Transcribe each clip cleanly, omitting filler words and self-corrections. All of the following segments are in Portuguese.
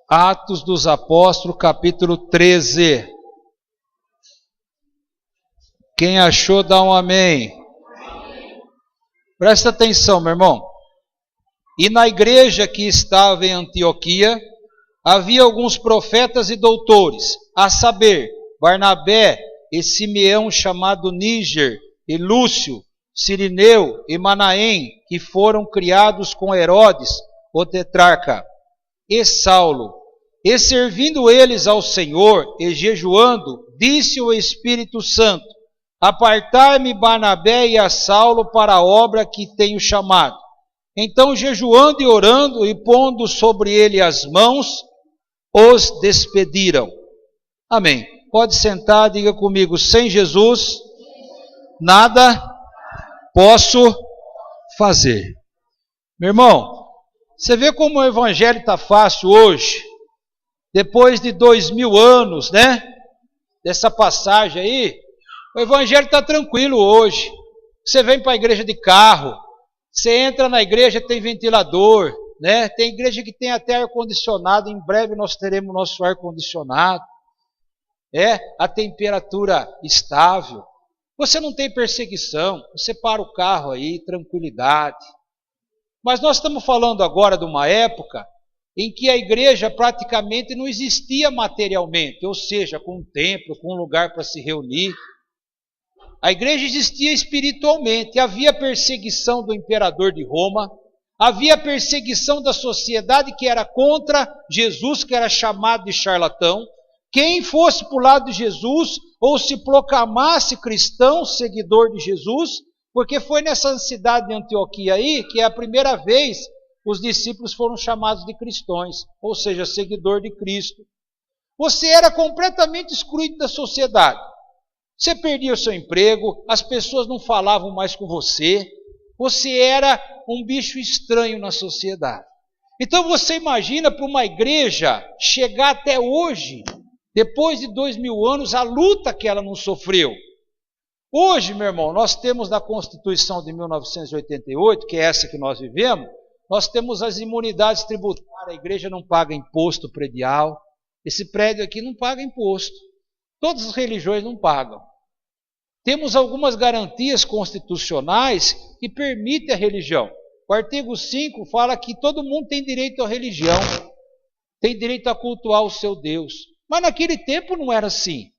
Atos dos Apóstolos, capítulo 13. Quem achou, dá um amém. Presta atenção, meu irmão. E na igreja que estava em Antioquia, havia alguns profetas e doutores, a saber, Barnabé e Simeão chamado Níger, e Lúcio, Cirineu e Manaém, que foram criados com Herodes, o tetrarca, e Saulo. E servindo eles ao Senhor e jejuando, disse o Espírito Santo: apartai-me Barnabé e a Saulo para a obra que tenho chamado. Então, jejuando e orando e pondo sobre ele as mãos, os despediram. Amém. Pode sentar, diga comigo: sem Jesus, nada posso fazer. Meu irmão, você vê como o evangelho está fácil hoje, depois de 2000 anos, né? Dessa passagem aí, o evangelho está tranquilo hoje. Você vem para a igreja de carro, você entra na igreja, tem ventilador, né? Tem igreja que tem até ar-condicionado, em breve nós teremos nosso ar-condicionado. A temperatura estável. Você não tem perseguição, você para o carro aí, tranquilidade. Mas nós estamos falando agora de uma época em que a igreja praticamente não existia materialmente, ou seja, com um templo, com um lugar para se reunir. A igreja existia espiritualmente, havia perseguição do imperador de Roma, havia perseguição da sociedade que era contra Jesus, que era chamado de charlatão. Quem fosse para o lado de Jesus, ou se proclamasse cristão, seguidor de Jesus, porque foi nessa cidade de Antioquia aí, que é a primeira vez os discípulos foram chamados de cristãos, ou seja, seguidor de Cristo. Você era completamente excluído da sociedade. Você perdia o seu emprego, as pessoas não falavam mais com você, você era um bicho estranho na sociedade. Então você imagina para uma igreja chegar até hoje, depois de 2000 anos, a luta que ela não sofreu. Hoje, meu irmão, nós temos na Constituição de 1988, que é essa que nós vivemos, nós temos as imunidades tributárias, a igreja não paga imposto predial, esse prédio aqui não paga imposto, todas as religiões não pagam. Temos algumas garantias constitucionais que permitem a religião. O artigo 5 fala que todo mundo tem direito à religião, tem direito a cultuar o seu Deus. Mas naquele tempo não era assim.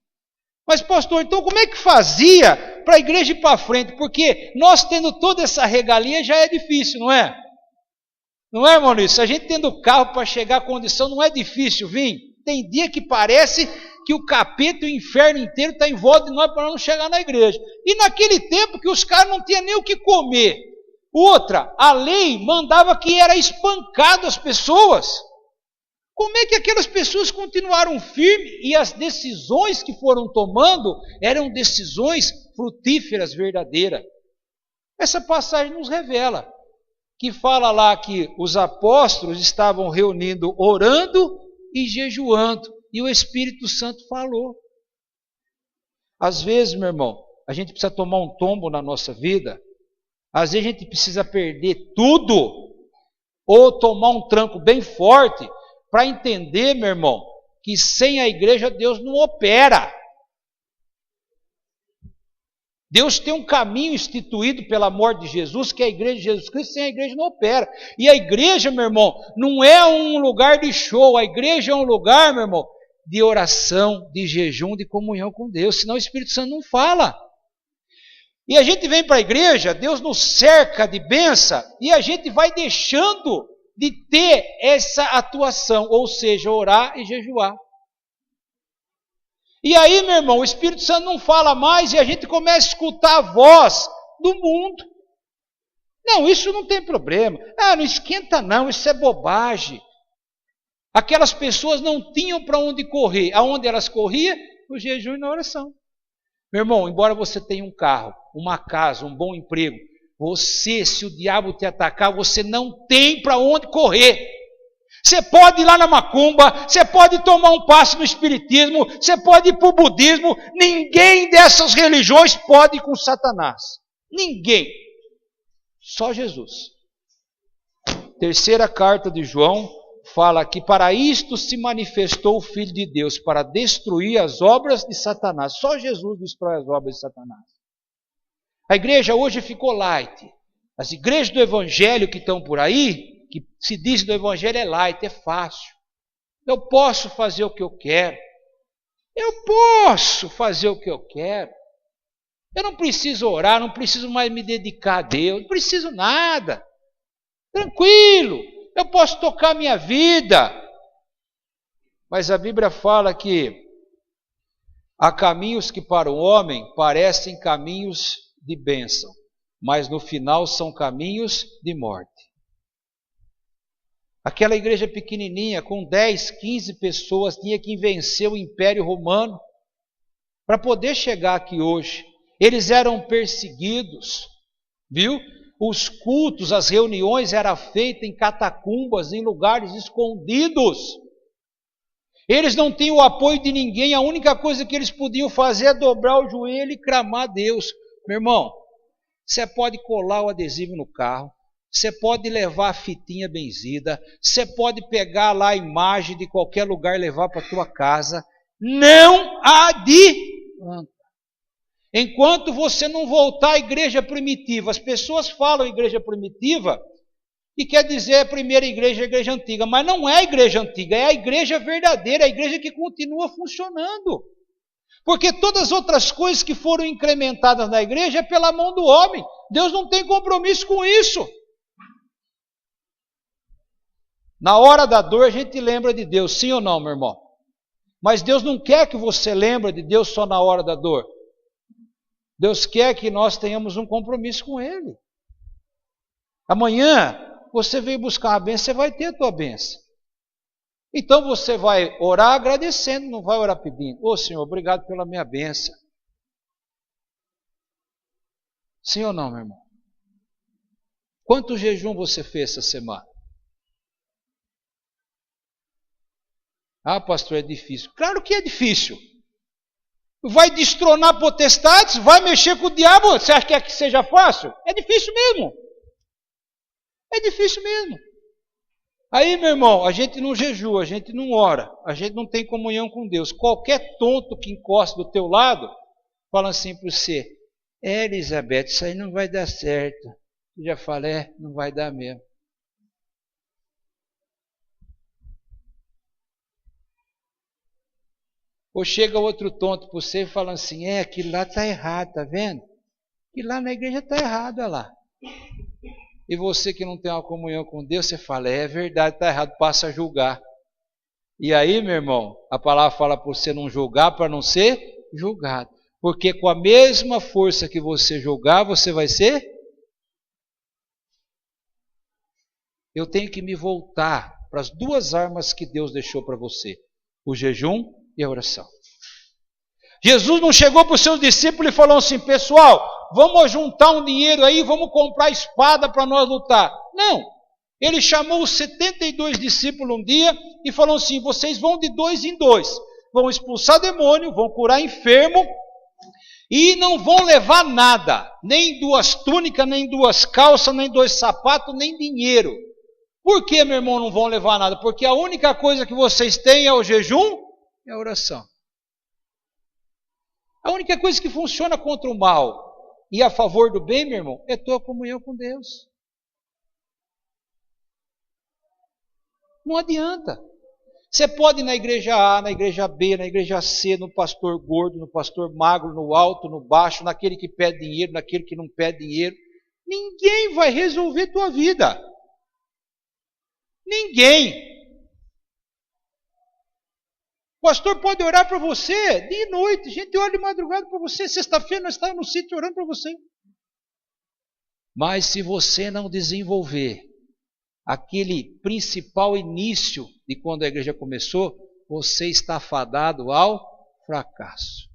Mas pastor, então como é que fazia para a igreja ir para frente? Porque nós tendo toda essa regalia já é difícil, não é? Não é, Maurício? A gente tendo carro para chegar à condição, não é difícil vir. Tem dia que parece que o capeta e o inferno inteiro está em volta de nós para não chegar na igreja. E naquele tempo que os caras não tinham nem o que comer. Outra, a lei mandava que era espancado as pessoas. Como é que aquelas pessoas continuaram firmes e as decisões que foram tomando eram decisões frutíferas, verdadeiras? Essa passagem nos revela, que fala lá que os apóstolos estavam reunindo, orando e jejuando, e o Espírito Santo falou. Às vezes, meu irmão, a gente precisa tomar um tombo na nossa vida, às vezes a gente precisa perder tudo, ou tomar um tranco bem forte, para entender, meu irmão, que sem a igreja Deus não opera. Deus tem um caminho instituído pela morte de Jesus, que é a igreja de Jesus Cristo, sem a igreja não opera. E a igreja, meu irmão, não é um lugar de show, a igreja é um lugar, meu irmão, de oração, de jejum, de comunhão com Deus, senão o Espírito Santo não fala. E a gente vem para a igreja, Deus nos cerca de bênção, e a gente vai deixando de ter essa atuação, ou seja, orar e jejuar. E aí, meu irmão, o Espírito Santo não fala mais e a gente começa a escutar a voz do mundo. Não, isso não tem problema. Não esquenta não, isso é bobagem. Aquelas pessoas não tinham para onde correr. Aonde elas corriam? No jejum e na oração. Meu irmão, embora você tenha um carro, uma casa, um bom emprego, você, se o diabo te atacar, você não tem para onde correr. Você pode ir lá na macumba, você pode tomar um passo no espiritismo, você pode ir para o budismo, ninguém dessas religiões pode ir com Satanás. Ninguém. Só Jesus. Terceira carta de João fala que para isto se manifestou o Filho de Deus, para destruir as obras de Satanás. Só Jesus destrói as obras de Satanás. A igreja hoje ficou light. As igrejas do Evangelho que estão por aí, que se diz do Evangelho, é light, é fácil. Eu posso fazer o que eu quero. Eu posso fazer o que eu quero. Eu não preciso orar, não preciso mais me dedicar a Deus, não preciso nada. Tranquilo, eu posso tocar minha vida. Mas a Bíblia fala que há caminhos que para o homem parecem caminhos de bênção, mas no final são caminhos de morte. Aquela igreja pequenininha, com 10, 15 pessoas, tinha que vencer o Império Romano para poder chegar aqui hoje. Eles eram perseguidos, viu? Os cultos, as reuniões eram feitas em catacumbas, em lugares escondidos. Eles não tinham o apoio de ninguém, a única coisa que eles podiam fazer é dobrar o joelho e clamar a Deus. Meu irmão, você pode colar o adesivo no carro, você pode levar a fitinha benzida, você pode pegar lá a imagem de qualquer lugar e levar para a tua casa. Não adianta. Enquanto você não voltar à igreja primitiva, as pessoas falam igreja primitiva e quer dizer a primeira igreja, a igreja antiga, mas não é a igreja antiga, é a igreja verdadeira, a igreja que continua funcionando. Porque todas as outras coisas que foram incrementadas na igreja é pela mão do homem. Deus não tem compromisso com isso. Na hora da dor a gente lembra de Deus, sim ou não, meu irmão? Mas Deus não quer que você lembre de Deus só na hora da dor. Deus quer que nós tenhamos um compromisso com Ele. Amanhã você veio buscar uma bênção, você vai ter a tua bênção. Então você vai orar agradecendo, não vai orar pedindo. Ô Senhor, obrigado pela minha bênção. Sim ou não, meu irmão? Quanto jejum você fez essa semana? Ah, pastor, é difícil. Claro que é difícil. Vai destronar potestades, vai mexer com o diabo, você acha que é que seja fácil? É difícil mesmo. É difícil mesmo. Aí, meu irmão, a gente não jejua, a gente não ora, a gente não tem comunhão com Deus. Qualquer tonto que encosta do teu lado, fala assim para você, Elizabeth, isso aí não vai dar certo. Eu já falei, não vai dar mesmo. Ou chega outro tonto para você e fala assim, aquilo lá está errado, está vendo? Aquilo lá na igreja está errado, olha lá. E você que não tem uma comunhão com Deus, você fala, é verdade, está errado, passa a julgar. E aí, meu irmão, a palavra fala para você não julgar, para não ser julgado. Porque com a mesma força que você julgar, você vai ser? Eu tenho que me voltar para as duas armas que Deus deixou para você. O jejum e a oração. Jesus não chegou para os seus discípulos e falou assim, pessoal, vamos juntar um dinheiro aí, vamos comprar espada para nós lutar. Não. Ele chamou os 72 discípulos um dia e falou assim, vocês vão de 2 em 2. Vão expulsar demônio, vão curar enfermo e não vão levar nada. Nem 2 túnicas, nem 2 calças, nem 2 sapatos, nem dinheiro. Por que, meu irmão, não vão levar nada? Porque a única coisa que vocês têm é o jejum e a oração. A única coisa que funciona contra o mal e a favor do bem, meu irmão, é tua comunhão com Deus. Não adianta. Você pode ir na igreja A, na igreja B, na igreja C, no pastor gordo, no pastor magro, no alto, no baixo, naquele que pede dinheiro, naquele que não pede dinheiro. Ninguém vai resolver tua vida. Ninguém. O pastor pode orar para você dia e noite. Gente ora de madrugada para você. Sexta-feira nós estávamos no sítio orando para você. Mas se você não desenvolver aquele principal início de quando a igreja começou, você está fadado ao fracasso.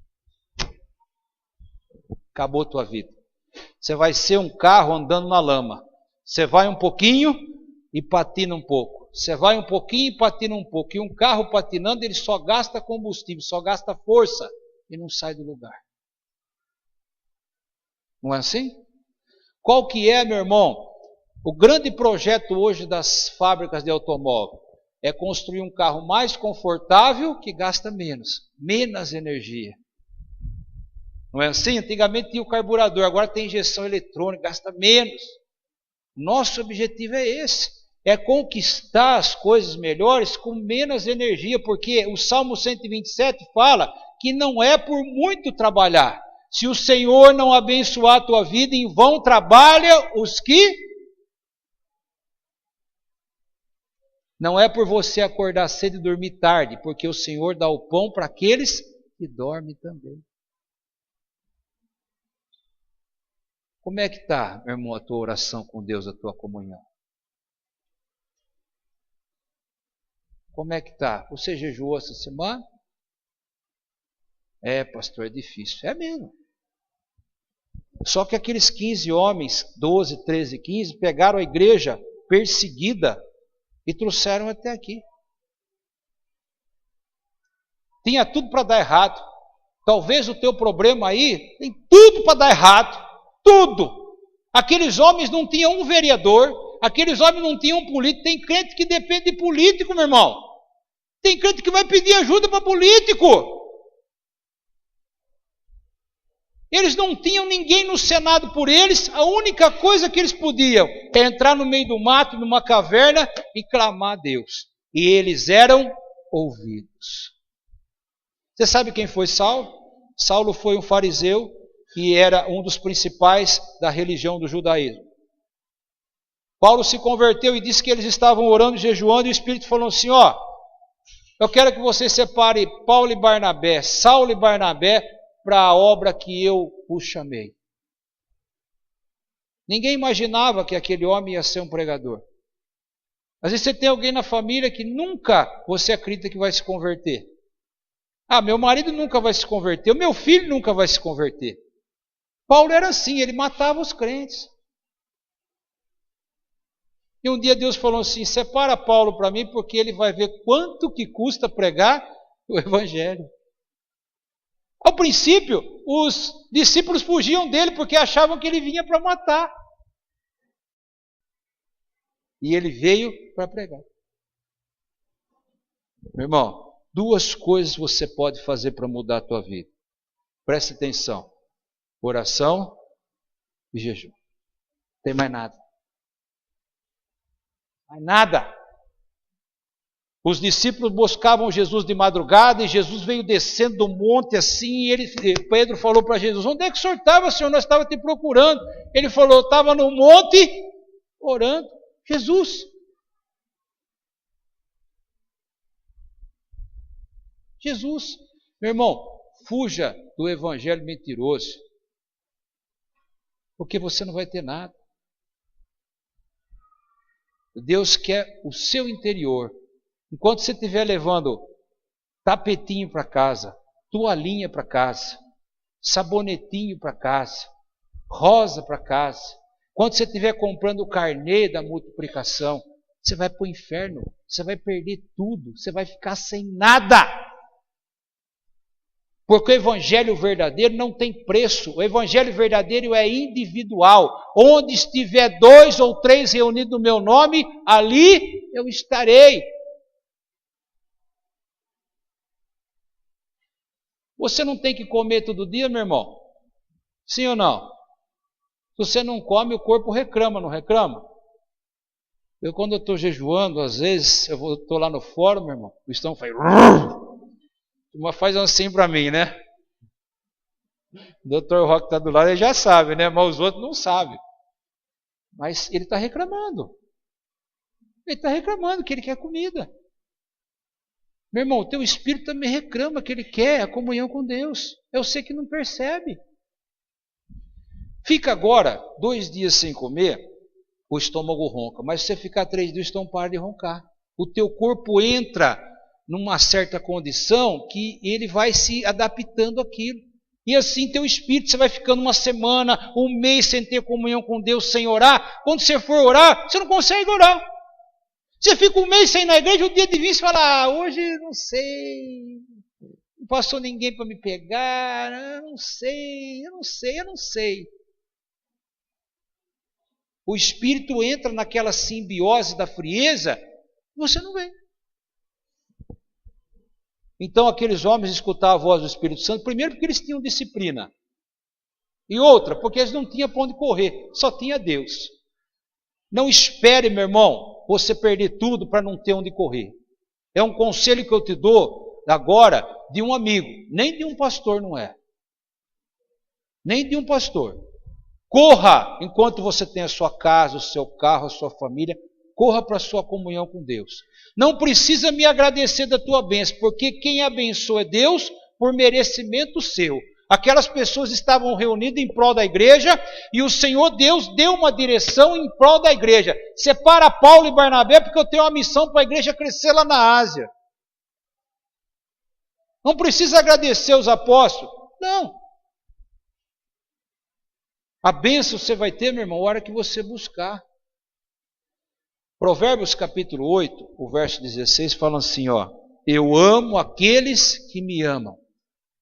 Acabou a tua vida. Você vai ser um carro andando na lama. Você vai um pouquinho e patina um pouco. Você vai um pouquinho e patina um pouco. E um carro patinando, ele só gasta combustível, só gasta força e não sai do lugar. Não é assim? Qual que é, meu irmão, o grande projeto hoje das fábricas de automóvel? é construir um carro mais confortável que gasta menos energia. Não é assim? Antigamente tinha o carburador, agora tem injeção eletrônica, gasta menos. Nosso objetivo é esse, é conquistar as coisas melhores com menos energia, porque o Salmo 127 fala que não é por muito trabalhar. Se o Senhor não abençoar a tua vida, em vão trabalha os que... Não é por você acordar cedo e dormir tarde, porque o Senhor dá o pão para aqueles que dormem também. Como é que está, meu irmão, a tua oração com Deus, a tua comunhão? Como é que está? Você jejuou essa semana? É, pastor, é difícil. É mesmo. Só que aqueles 15 homens, 12, 13, 15, pegaram a igreja perseguida e trouxeram até aqui. Tinha tudo para dar errado. Talvez o teu problema aí tem tudo para dar errado. Tudo. Aqueles homens não tinham um vereador, aqueles homens não tinham um político. Tem crente que depende de político, meu irmão. Tem crente que vai pedir ajuda para político. Eles não tinham ninguém no Senado por eles. A única coisa que eles podiam é entrar no meio do mato, numa caverna e clamar a Deus. E eles eram ouvidos. Você sabe quem foi Saulo? Saulo foi um fariseu que era um dos principais da religião do judaísmo. Paulo se converteu e disse que eles estavam orando e jejuando, e o Espírito falou assim, ó, eu quero que você separe Paulo e Barnabé, Saulo e Barnabé, para a obra que eu os chamei. Ninguém imaginava que aquele homem ia ser um pregador. Às vezes você tem alguém na família que nunca você acredita que vai se converter. Ah, meu marido nunca vai se converter, o meu filho nunca vai se converter. Paulo era assim, ele matava os crentes. E um dia Deus falou assim, separa Paulo para mim, porque ele vai ver quanto que custa pregar o Evangelho. Ao princípio, os discípulos fugiam dele, porque achavam que ele vinha para matar. E ele veio para pregar. Meu irmão, duas coisas você pode fazer para mudar a tua vida. Preste atenção. Oração e jejum. Não tem mais nada. Mais nada. Os discípulos buscavam Jesus de madrugada e Jesus veio descendo do monte assim. E Pedro falou para Jesus, onde é que o senhor estava, Senhor? Nós estávamos te procurando. Ele falou, eu estava no monte orando. Jesus. Jesus. Meu irmão, fuja do evangelho mentiroso. Porque você não vai ter nada. Deus quer o seu interior. Enquanto você estiver levando tapetinho para casa, toalhinha para casa, sabonetinho para casa, rosa para casa, quando você estiver comprando o carnê da multiplicação, você vai para o inferno, você vai perder tudo, você vai ficar sem nada. Porque o evangelho verdadeiro não tem preço. O evangelho verdadeiro é individual. Onde estiver 2 ou 3 reunidos no meu nome, ali eu estarei. Você não tem que comer todo dia, meu irmão? Sim ou não? Se você não come, o corpo reclama, não reclama? Quando eu estou jejuando, às vezes, eu estou lá no fórum, meu irmão, o estômago faz... Mas faz assim para mim, né? O Dr. Rock está do lado, ele já sabe, né? Mas os outros não sabem. Mas ele está reclamando. Ele está reclamando que ele quer comida. Meu irmão, o teu espírito também reclama que ele quer a comunhão com Deus. Eu sei que não percebe. Fica agora 2 dias sem comer, o estômago ronca. Mas se você ficar 3 dias, o estômago para de roncar. O teu corpo entra numa certa condição que ele vai se adaptando àquilo. E assim teu espírito, você vai ficando uma semana, um mês sem ter comunhão com Deus, sem orar. Quando você for orar, você não consegue orar. Você fica um mês sem ir na igreja, o dia de vir, você fala, hoje não sei, não passou ninguém para me pegar, eu não sei. O espírito entra naquela simbiose da frieza, você não vê. Então aqueles homens escutavam a voz do Espírito Santo, primeiro porque eles tinham disciplina. E outra, porque eles não tinham para onde correr, só tinha Deus. Não espere, meu irmão, você perder tudo para não ter onde correr. É um conselho que eu te dou agora de um amigo, nem de um pastor não é. Nem de um pastor. Corra enquanto você tem a sua casa, o seu carro, a sua família, corra para a sua comunhão com Deus. Não precisa me agradecer da tua bênção, porque quem abençoa é Deus por merecimento seu. Aquelas pessoas estavam reunidas em prol da igreja e o Senhor Deus deu uma direção em prol da igreja. Separa Paulo e Barnabé porque eu tenho uma missão para a igreja crescer lá na Ásia. Não precisa agradecer os apóstolos. Não. A bênção você vai ter, meu irmão, a hora que você buscar. Provérbios capítulo 8, o verso 16, fala assim, ó. Eu amo aqueles que me amam.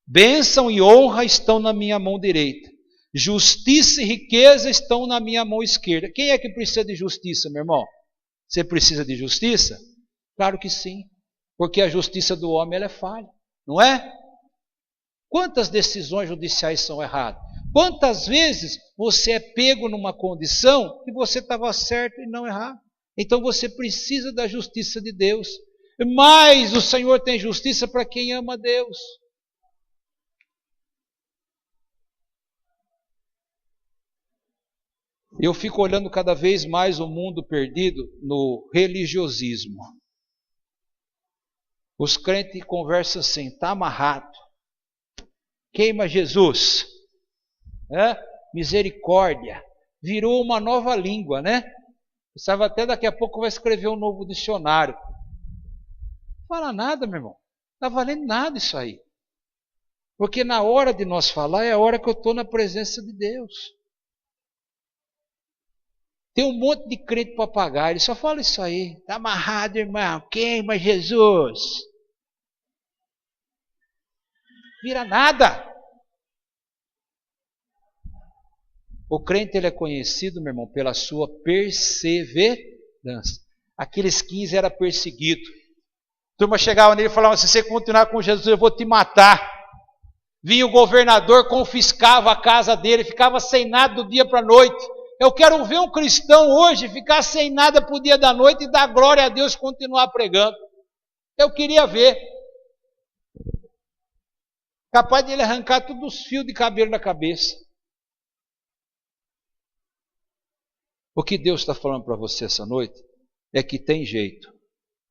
Bênção e honra estão na minha mão direita. Justiça e riqueza estão na minha mão esquerda. Quem é que precisa de justiça, meu irmão? Você precisa de justiça? Claro que sim. Porque a justiça do homem ela é falha. Não é? Quantas decisões judiciais são erradas? Quantas vezes você é pego numa condição que você estava certo e não errado? Então você precisa da justiça de Deus. Mas o Senhor tem justiça para quem ama a Deus. Eu fico olhando cada vez mais o mundo perdido no religiosismo. Os crentes conversam assim, está amarrado. Queima Jesus. Misericórdia. Virou uma nova língua, né? Pensava até daqui a pouco vai escrever um novo dicionário. Não fala nada, meu irmão. Não está valendo nada isso aí. Porque na hora de nós falar é a hora que eu estou na presença de Deus. Tem um monte de crente papagaio, ele só fala isso aí. Está amarrado, irmão. Queima Jesus. Vira nada. O crente ele é conhecido, meu irmão, pela sua perseverança. Aqueles 15 eram perseguidos. A turma chegava nele e falava, se você continuar com Jesus, eu vou te matar. Vinha o governador, confiscava a casa dele, ficava sem nada do dia para a noite. Eu quero ver um cristão hoje ficar sem nada para o dia da noite e dar glória a Deus e continuar pregando. Eu queria ver. Capaz de ele arrancar todos os fios de cabelo da cabeça. O que Deus está falando para você essa noite é que tem jeito.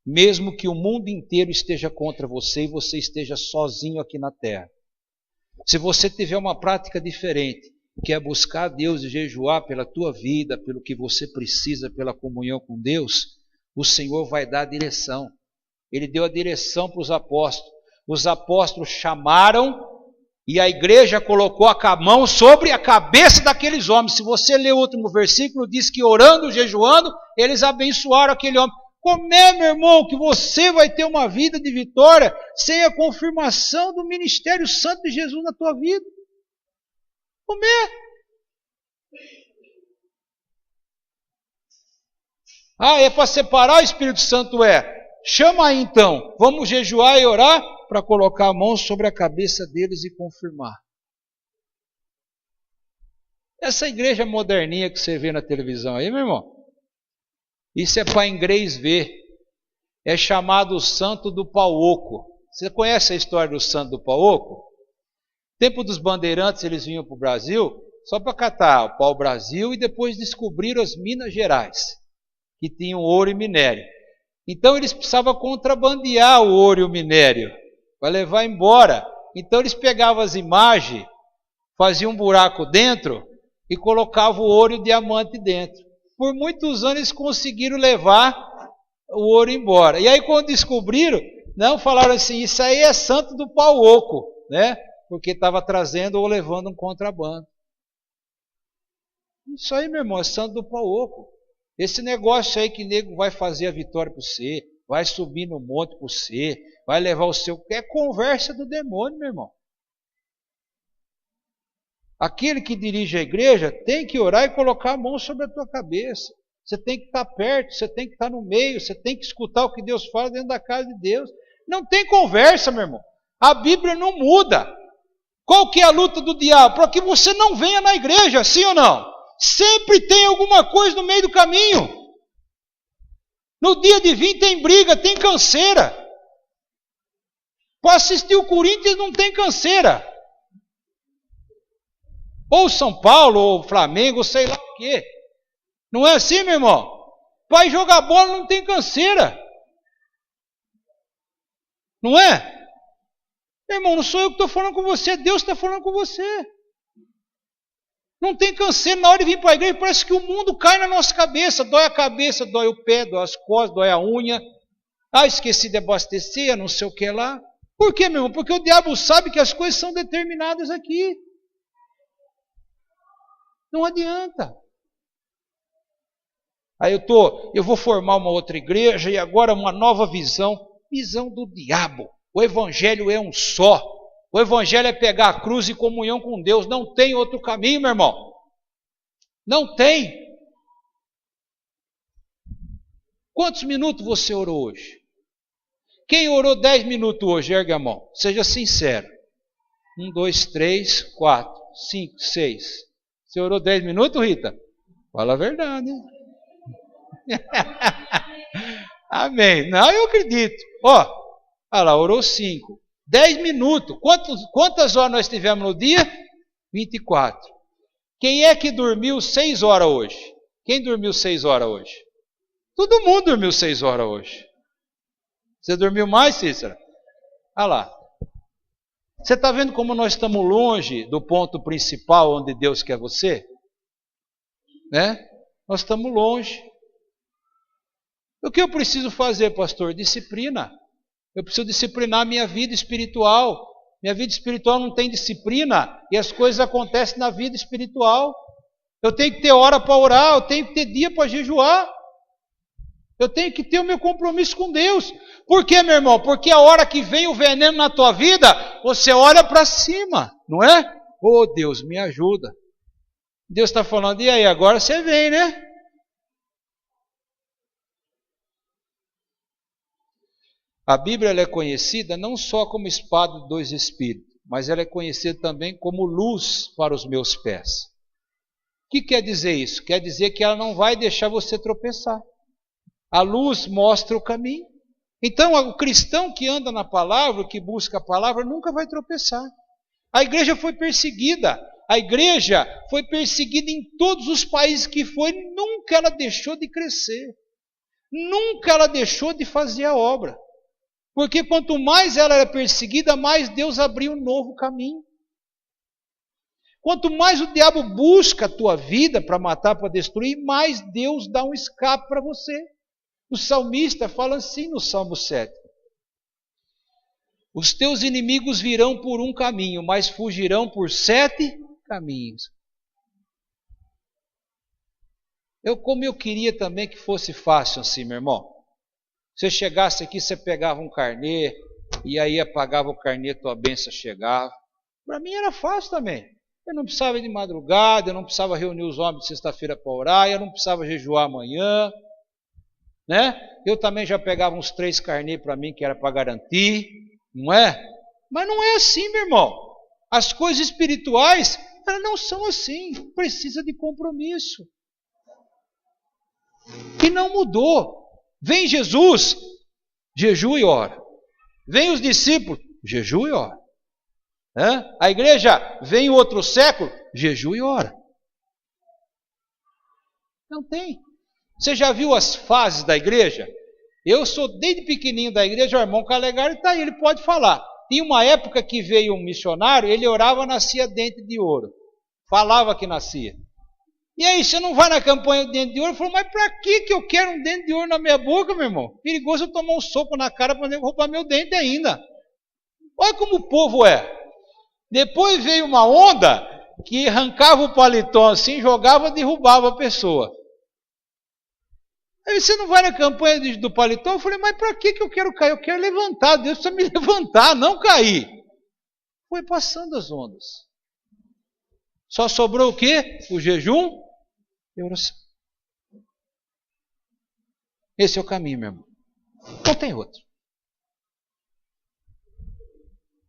Mesmo que o mundo inteiro esteja contra você e você esteja sozinho aqui na terra. Se você tiver uma prática diferente, que é buscar a Deus e jejuar pela tua vida, pelo que você precisa, pela comunhão com Deus, o Senhor vai dar a direção. Ele deu a direção para os apóstolos. Os apóstolos chamaram e a igreja colocou a mão sobre a cabeça daqueles homens. Se você ler o último versículo, diz que orando, jejuando, eles abençoaram aquele homem. Como é, meu irmão, que você vai ter uma vida de vitória sem a confirmação do ministério santo de Jesus na tua vida? Como é? É para separar o Espírito Santo? Chama aí então, vamos jejuar e orar para colocar a mão sobre a cabeça deles e confirmar. Essa igreja moderninha que você vê na televisão aí, meu irmão, isso é para inglês ver. É chamado o Santo do Pau Oco. Você conhece a história do Santo do Pau Oco? Tempo dos bandeirantes, eles vinham para o Brasil só para catar o pau-brasil e depois descobriram as Minas Gerais, que tinham ouro e minério. Então eles precisavam contrabandear o ouro e o minério para levar embora. Então eles pegavam as imagens, faziam um buraco dentro e colocavam o ouro e o diamante dentro. Por muitos anos eles conseguiram levar o ouro embora. E aí quando descobriram, não falaram assim, isso aí é Santo do Pau Oco, né? Porque estava trazendo ou levando um contrabando. Isso aí, meu irmão, é Santo do Pau Oco. Esse negócio aí que nego vai fazer a vitória para você, vai subir no monte para você, vai levar o seu... É conversa do demônio, meu irmão. Aquele que dirige a igreja tem que orar e colocar a mão sobre a tua cabeça. Você tem que estar perto, você tem que estar no meio, você tem que escutar o que Deus fala dentro da casa de Deus. Não tem conversa, meu irmão. A Bíblia não muda. Qual que é a luta do diabo? Para que você não venha na igreja, sim ou não? Sempre tem alguma coisa no meio do caminho. No dia de vir tem briga, tem canseira. Para assistir o Corinthians não tem canseira. Ou São Paulo, ou Flamengo, sei lá o quê. Não é assim, meu irmão? Vai jogar bola não tem canseira. Não é? Meu irmão, não sou eu que estou falando com você, Deus está falando com você. Não tem canseira na hora de vir para a igreja, parece que o mundo cai na nossa cabeça. Dói a cabeça, dói o pé, dói as costas, dói a unha. Ah, esqueci de abastecer, não sei o que lá. Por quê, meu irmão? Porque o diabo sabe que as coisas são determinadas aqui. Não adianta. Aí eu vou formar uma outra igreja e agora uma nova visão. Visão do diabo. O evangelho é um só. O evangelho é pegar a cruz e comunhão com Deus. Não tem outro caminho, meu irmão. Não tem. Quantos minutos você orou hoje? Quem orou 10 minutos hoje, ergue a mão. Seja sincero. 1, 2, 3, 4, 5, 6. Você orou 10 minutos, Rita? Fala a verdade. Amém. Não, eu acredito. Ó, olha lá, orou 5. 10 minutos. Quantas horas nós tivemos no dia? 24. Quem é que dormiu 6 horas hoje? Quem dormiu 6 horas hoje? Todo mundo dormiu 6 horas hoje. Você dormiu mais, Cícera? Olha lá. Você está vendo como nós estamos longe do ponto principal onde Deus quer você? Né? Nós estamos longe. O que eu preciso fazer, pastor? Disciplina. Eu preciso disciplinar minha vida espiritual. Minha vida espiritual não tem disciplina e as coisas acontecem na vida espiritual. Eu tenho que ter hora para orar, eu tenho que ter dia para jejuar. Eu tenho que ter o meu compromisso com Deus. Por quê, meu irmão? Porque a hora que vem o veneno na tua vida, você olha para cima, não é? Oh, Deus, me ajuda. Deus está falando, e aí, agora você vem, né? A Bíblia ela é conhecida não só como espada de 2 espíritos, mas ela é conhecida também como luz para os meus pés. O que quer dizer isso? Quer dizer que ela não vai deixar você tropeçar. A luz mostra o caminho. Então, o cristão que anda na palavra, que busca a palavra, nunca vai tropeçar. A igreja foi perseguida. A igreja foi perseguida em todos os países que foi. Nunca ela deixou de crescer. Nunca ela deixou de fazer a obra. Porque quanto mais ela era perseguida, mais Deus abriu um novo caminho. Quanto mais o diabo busca a tua vida para matar, para destruir, mais Deus dá um escape para você. O salmista fala assim no Salmo 7. Os teus inimigos virão por um caminho, mas fugirão por 7 caminhos. Como eu queria também que fosse fácil assim, meu irmão. Você chegasse aqui, você pegava um carnê, e aí apagava o carnê, tua bênção chegava. Para mim era fácil também. Eu não precisava ir de madrugada, eu não precisava reunir os homens de sexta-feira para orar, eu não precisava jejuar amanhã. Né? Eu também já pegava uns 3 carnê para mim, que era para garantir, não é? Mas não é assim, meu irmão. As coisas espirituais, elas não são assim. Precisa de compromisso. E não mudou. Vem Jesus, jejua e ora. Vem os discípulos, jejua e ora. A igreja vem em outro século, jejua e ora. Não tem. Você já viu as fases da igreja? Eu sou desde pequenininho da igreja, o irmão Calegari está aí, ele pode falar. Tinha uma época que veio um missionário, ele orava, nascia dente de ouro. Falava que nascia. E aí, você não vai na campanha do dente de ouro? Ele falou, mas para que eu quero um dente de ouro na minha boca, meu irmão? Perigoso eu tomar um soco na cara para roubar meu dente ainda. Olha como o povo é. Depois veio uma onda que arrancava o paletó assim, jogava e derrubava a pessoa. Aí você não vai na campanha do paletó? Eu falei, mas para que eu quero cair? Eu quero levantar, Deus precisa me levantar, não cair. Foi passando as ondas. Só sobrou o quê? O jejum e oração. Esse é o caminho, meu irmão. Não tem outro.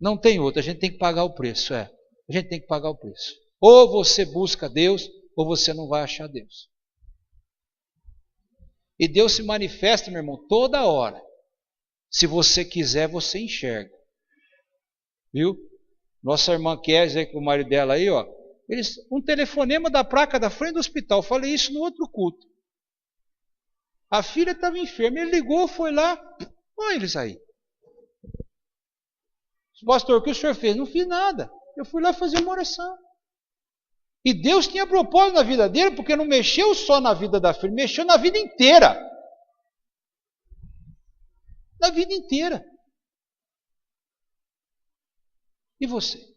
Não tem outra, a gente tem que pagar o preço, A gente tem que pagar o preço. Ou você busca Deus, ou você não vai achar Deus. E Deus se manifesta, meu irmão, toda hora. Se você quiser, você enxerga. Viu? Nossa irmã Kézia, com o marido dela aí, ó. Um telefonema da placa da frente do hospital. Eu falei isso no outro culto. A filha estava enferma. Ele ligou, foi lá. Olha eles aí. Pastor, o que o senhor fez? Não fiz nada. Eu fui lá fazer uma oração. E Deus tinha propósito na vida dele, porque não mexeu só na vida da filha, mexeu na vida inteira. Na vida inteira. E você?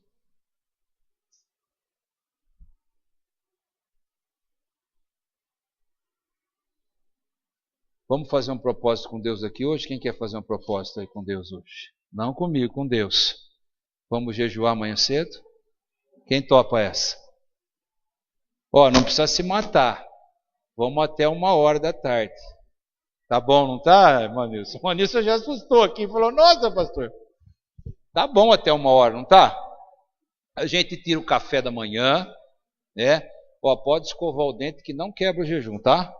Vamos fazer um propósito com Deus aqui hoje? Quem quer fazer um propósito aí com Deus hoje? Não comigo, com Deus. Vamos jejuar amanhã cedo? Quem topa essa? Ó, não precisa se matar. Vamos até 1h da tarde. Tá bom, não tá, Manilson? O Manilson já assustou aqui e falou, nossa, pastor. Tá bom até 1h, não tá? A gente tira o café da manhã, né? Ó, pode escovar o dente que não quebra o jejum, tá?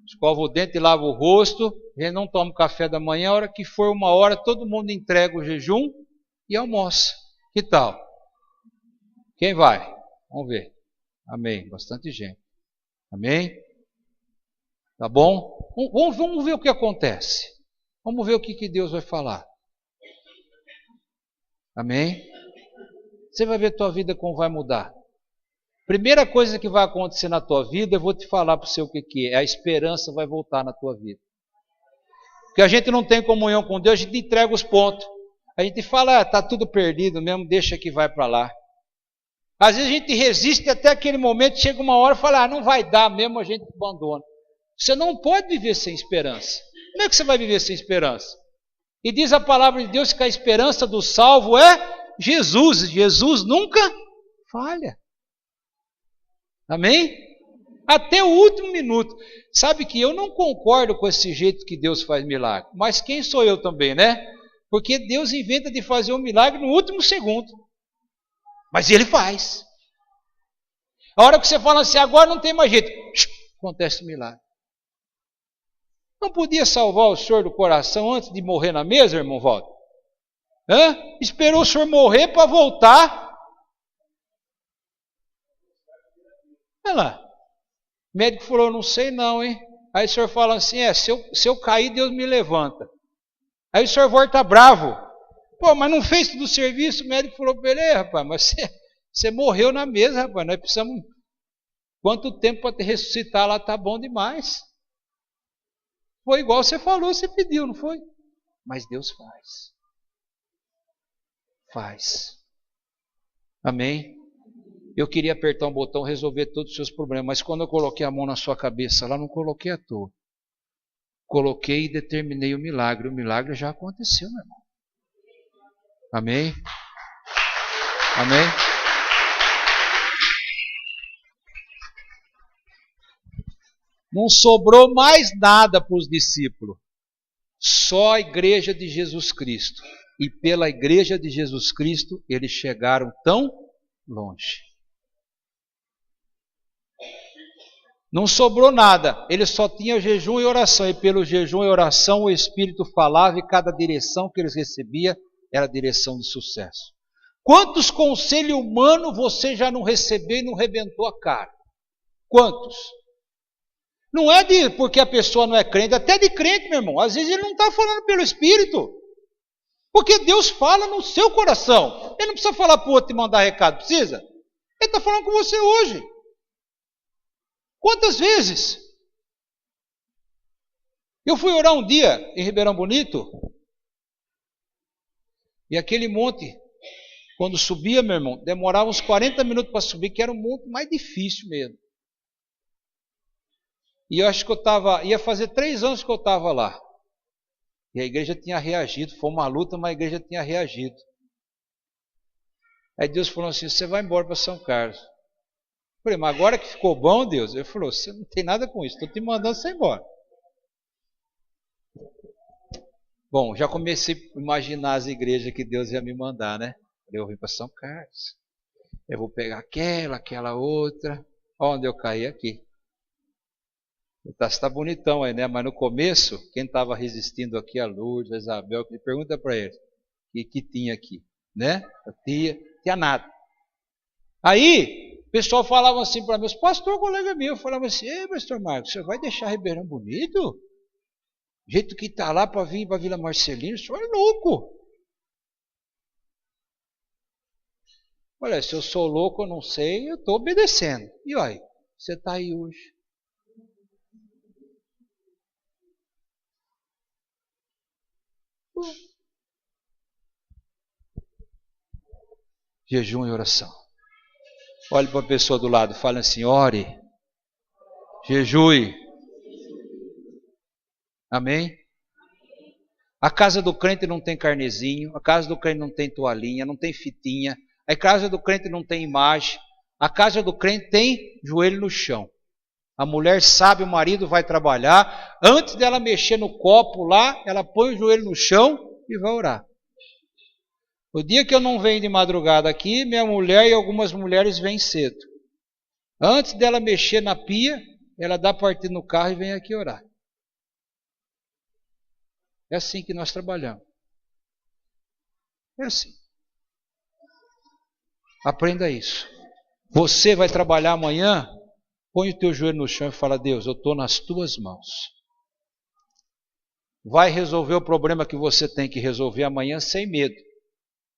Escova o dente e lava o rosto. A gente não toma o café da manhã. A hora que for 1h, todo mundo entrega o jejum e almoça. Que tal? Quem vai? Vamos ver. Amém. Bastante gente. Amém? Tá bom? Vamos ver o que acontece. Vamos ver o que Deus vai falar. Amém? Você vai ver a tua vida como vai mudar. Primeira coisa que vai acontecer na tua vida, eu vou te falar para você o que é. A esperança vai voltar na tua vida. Porque a gente não tem comunhão com Deus, a gente entrega os pontos. A gente fala, está tudo perdido mesmo, deixa que vai para lá. Às vezes a gente resiste até aquele momento, chega uma hora e fala, não vai dar mesmo, a gente abandona. Você não pode viver sem esperança. Como é que você vai viver sem esperança? E diz a palavra de Deus que a esperança do salvo é Jesus. Jesus nunca falha. Amém? Até o último minuto. Sabe que eu não concordo com esse jeito que Deus faz milagre. Mas quem sou eu também, né? Porque Deus inventa de fazer um milagre no último segundo. Mas Ele faz. A hora que você fala assim, agora não tem mais jeito. Acontece o milagre. Não podia salvar o senhor do coração antes de morrer na mesa, irmão Walter? Esperou o senhor morrer para voltar. Olha lá. O médico falou, não sei não, hein? Aí o senhor fala assim, se eu cair, Deus me levanta. Aí o senhor volta bravo. Pô, mas não fez tudo o serviço? O médico falou para ele, rapaz, mas você morreu na mesa, rapaz. Nós precisamos... Quanto tempo para te ressuscitar lá, tá bom demais. Foi igual você falou, você pediu, não foi? Mas Deus faz. Faz. Amém? Eu queria apertar um botão e resolver todos os seus problemas, mas quando eu coloquei a mão na sua cabeça lá, não coloquei à toa. Coloquei e determinei o milagre. O milagre já aconteceu, meu irmão. Amém? Amém? Não sobrou mais nada para os discípulos. Só a igreja de Jesus Cristo. E pela igreja de Jesus Cristo, eles chegaram tão longe. Não sobrou nada. Eles só tinham jejum e oração. E pelo jejum e oração, o Espírito falava e cada direção que eles recebiam era direção de sucesso. Quantos conselhos humanos você já não recebeu e não rebentou a cara? Quantos? Não é porque a pessoa não é crente, até de crente, meu irmão. Às vezes ele não está falando pelo Espírito. Porque Deus fala no seu coração. Ele não precisa falar para o outro e mandar recado, precisa? Ele está falando com você hoje. Quantas vezes? Eu fui orar um dia em Ribeirão Bonito, e aquele monte, quando subia, meu irmão, demorava uns 40 minutos para subir, que era um monte mais difícil mesmo. E eu acho que ia fazer 3 anos que eu estava lá. E a igreja tinha reagido, foi uma luta, mas a igreja tinha reagido. Aí Deus falou assim, você vai embora para São Carlos. Eu falei, mas agora que ficou bom, Deus? Ele falou, você não tem nada com isso, estou te mandando você embora. Bom, já comecei a imaginar as igrejas que Deus ia me mandar, né? Eu vim para São Carlos. Eu vou pegar aquela outra. Onde eu caí? Aqui. Está bonitão aí, né? Mas no começo, quem estava resistindo aqui, a Lourdes, a Isabel, me pergunta para eles, o que tinha aqui, né? A tia, tinha nada. Aí, o pessoal falava assim para mim, os pastor, colega meu, falava assim, ei, pastor Marcos, você vai deixar Ribeirão bonito? Do jeito que está lá para vir para Vila Marcelino, o senhor é louco. Olha, se eu sou louco, eu não sei, eu estou obedecendo. E olha, você está aí hoje. Jejum e oração. Olhe para a pessoa do lado, fale assim, ore, jejue. Amém? A casa do crente não tem carnezinho, a casa do crente não tem toalhinha, não tem fitinha, a casa do crente não tem imagem, a casa do crente tem joelho no chão. A mulher sabe, o marido vai trabalhar, antes dela mexer no copo lá, ela põe o joelho no chão e vai orar. O dia que eu não venho de madrugada aqui, minha mulher e algumas mulheres vêm cedo. Antes dela mexer na pia, ela dá partida no carro e vem aqui orar. É assim que nós trabalhamos. É assim. Aprenda isso. Você vai trabalhar amanhã, põe o teu joelho no chão e fala, Deus, eu estou nas tuas mãos. Vai resolver o problema que você tem que resolver amanhã sem medo.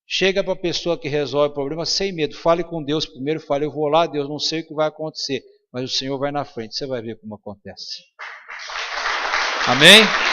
Chega para a pessoa que resolve o problema sem medo. Fale com Deus primeiro, fale, eu vou lá, Deus, não sei o que vai acontecer, mas o Senhor vai na frente, você vai ver como acontece. Amém?